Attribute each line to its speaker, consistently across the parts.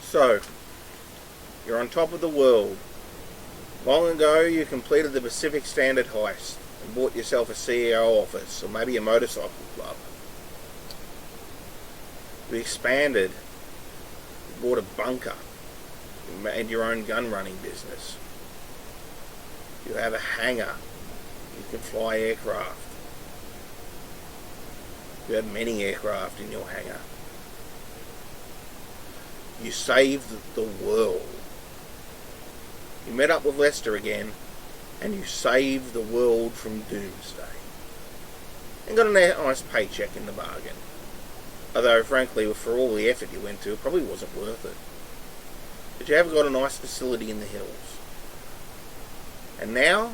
Speaker 1: So, you're on top of the world. Long ago, you completed the Pacific Standard heist and bought yourself a CEO office, or maybe a motorcycle club. You expanded, you bought a bunker, you made your own gun running business. You have a hangar, you can fly aircraft. You have many aircraft in your hangar. You saved the world. You met up with Lester again, and you saved the world from doomsday. And got a nice paycheck in the bargain. Although, frankly, for all the effort you went to, it probably wasn't worth it. But you have got a nice facility in the hills. And now,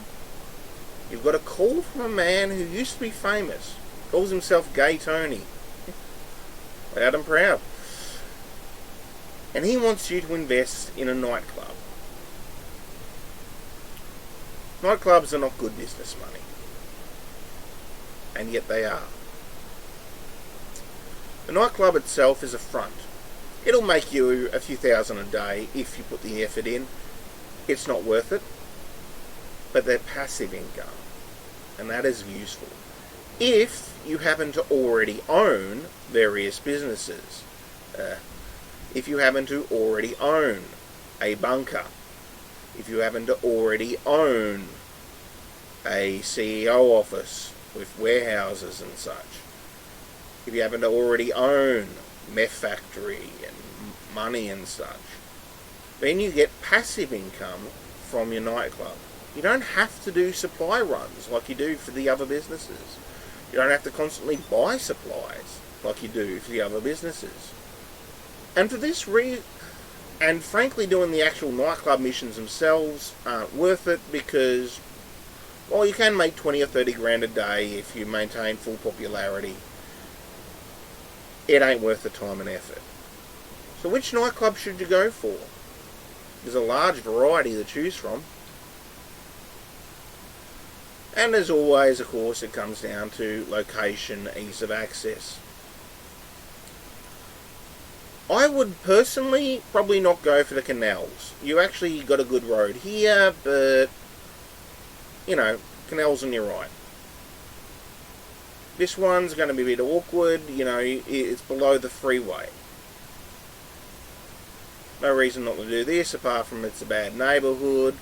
Speaker 1: you've got a call from a man who used to be famous. Calls himself Gay Tony. Loud and proud. And he wants you to invest in a nightclub. Nightclubs are not good business money. And yet they are. The nightclub itself is a front. It'll make you a few thousand a day if you put the effort in. It's not worth it. But they're passive income. And that is useful. If you happen to already own various businesses. If you happen to already own a bunker. If you happen to already own a CEO office with warehouses and such. If you happen to already own meth factory and money and such. Then you get passive income from your nightclub. You don't have to do supply runs like you do for the other businesses. You don't have to constantly buy supplies like you do for the other businesses. And for this and frankly doing the actual nightclub missions themselves aren't worth it because, well, you can make 20 or 30 grand a day if you maintain full popularity. It ain't worth the time and effort. So which nightclub should you go for? There's a large variety to choose from. And as always, of course, it comes down to location, ease of access. I would personally probably not go for the canals. You actually got a good road here, but, you know, canals on your right. This one's going to be a bit awkward, you know, it's below the freeway. No reason not to do this, apart from it's a bad neighbourhood.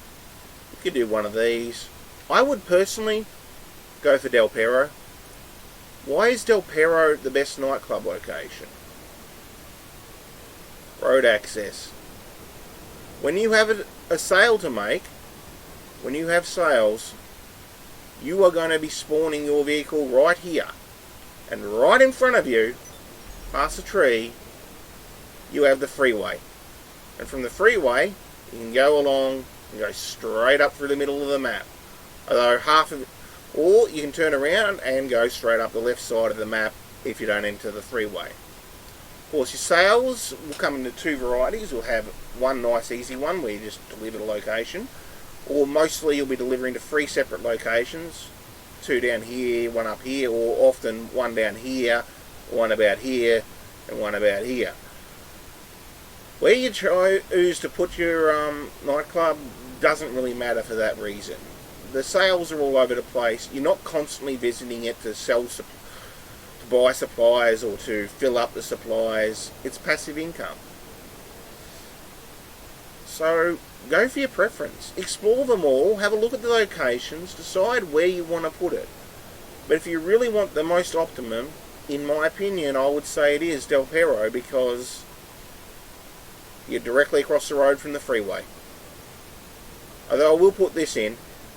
Speaker 1: You could do one of these. I would personally go for Del Perro. Why is Del Perro the best nightclub location? Road access. When you have a sale to make, when you have sales, you are going to be spawning your vehicle right here. And right in front of you, past a tree, you have the freeway. And from the freeway, you can go along and go straight up through the middle of the map. Although half of it, or you can turn around and go straight up the left side of the map if you don't enter the freeway. Of course, your sales will come in two varieties. You'll have one nice easy one where you just deliver the location, or mostly you'll be delivering to 3 separate locations, 2 down here, 1 up here, or often 1 down here, 1 about here, and 1 about here. Where you choose to put your nightclub doesn't really matter for that reason. The sales are all over the place. You're not constantly visiting it to buy supplies or to fill up the supplies. It's passive income. So go for your preference. Explore them all. Have a look at the locations. Decide where you want to put it. But if you really want the most optimum, in my opinion, I would say it is Del Perro because you're directly across the road from the freeway. Although I will put this in,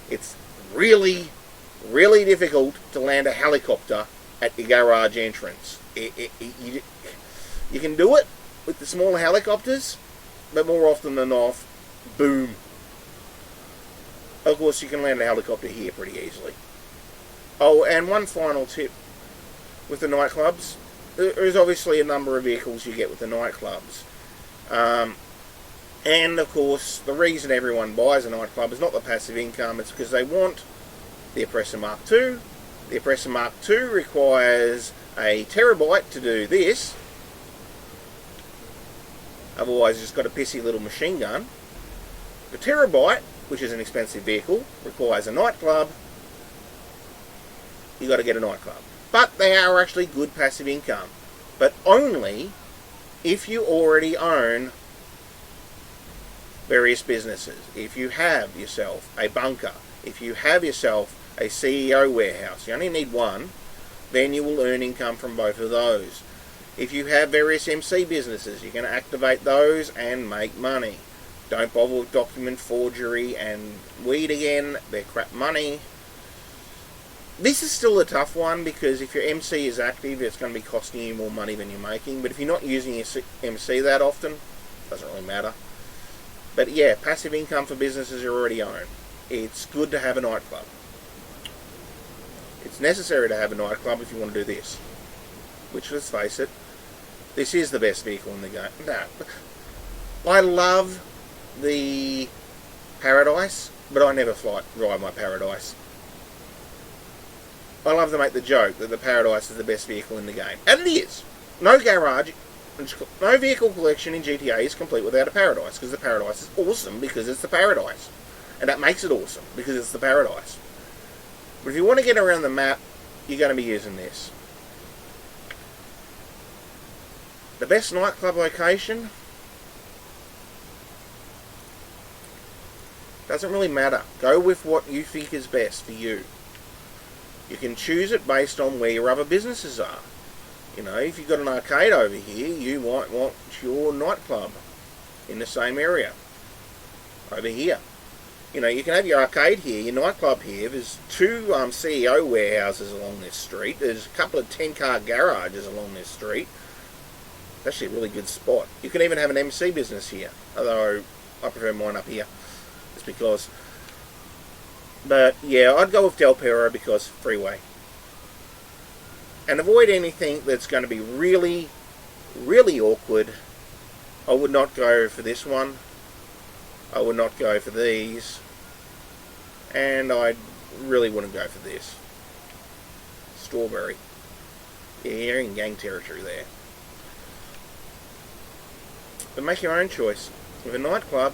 Speaker 1: it's really, really difficult to land a helicopter at the garage entrance. You can do it with the small helicopters, but more often than not, boom. Of course, you can land a helicopter here pretty easily. Oh, and one final tip with the nightclubs. There is obviously a number of vehicles you get with the nightclubs. And, of course, the reason everyone buys a nightclub is not the passive income, it's because they want the Oppressor Mark II. The Oppressor Mark II requires a terabyte to do this. Otherwise, you've just got a pissy little machine gun. The Terabyte, which is an expensive vehicle, requires a nightclub. You've got to get a nightclub. But they are actually good passive income. But only if you already own various businesses. If you have yourself a bunker, if you have yourself a CEO warehouse, you only need one, then you will earn income from both of those. If you have various MC businesses, you can activate those and make money. Don't bother with document forgery and weed again, they're crap money. This is still a tough one because if your MC is active, it's going to be costing you more money than you're making. But if you're not using your MC that often, it doesn't really matter. But yeah, passive income for businesses you already own. It's good to have a nightclub. It's necessary to have a nightclub if you want to do this. Which, let's face it, this is the best vehicle in the game. No. I love the Paradise, but I never ride my Paradise. I love to make the joke that the Paradise is the best vehicle in the game. And it is. No garage, no vehicle collection in GTA is complete without a Paradise, because the Paradise is awesome because it's the Paradise. And that makes it awesome, because it's the Paradise. But if you want to get around the map, you're going to be using this. The best nightclub location doesn't really matter. Go with what you think is best for you. You can choose it based on where your other businesses are. You know, if you've got an arcade over here, you might want your nightclub in the same area. Over here. You know, you can have your arcade here, your nightclub here. There's two CEO warehouses along this street. There's a couple of 10-car garages along this street. It's actually a really good spot. You can even have an MC business here, although I prefer mine up here. It's because... But yeah, I'd go with Del Perro because freeway. And avoid anything that's going to be really, really awkward. I would not go for this one. I would not go for these. And I really wouldn't go for this. Strawberry. Yeah, you're in gang territory there. But make your own choice. With a nightclub,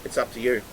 Speaker 1: it's up to you.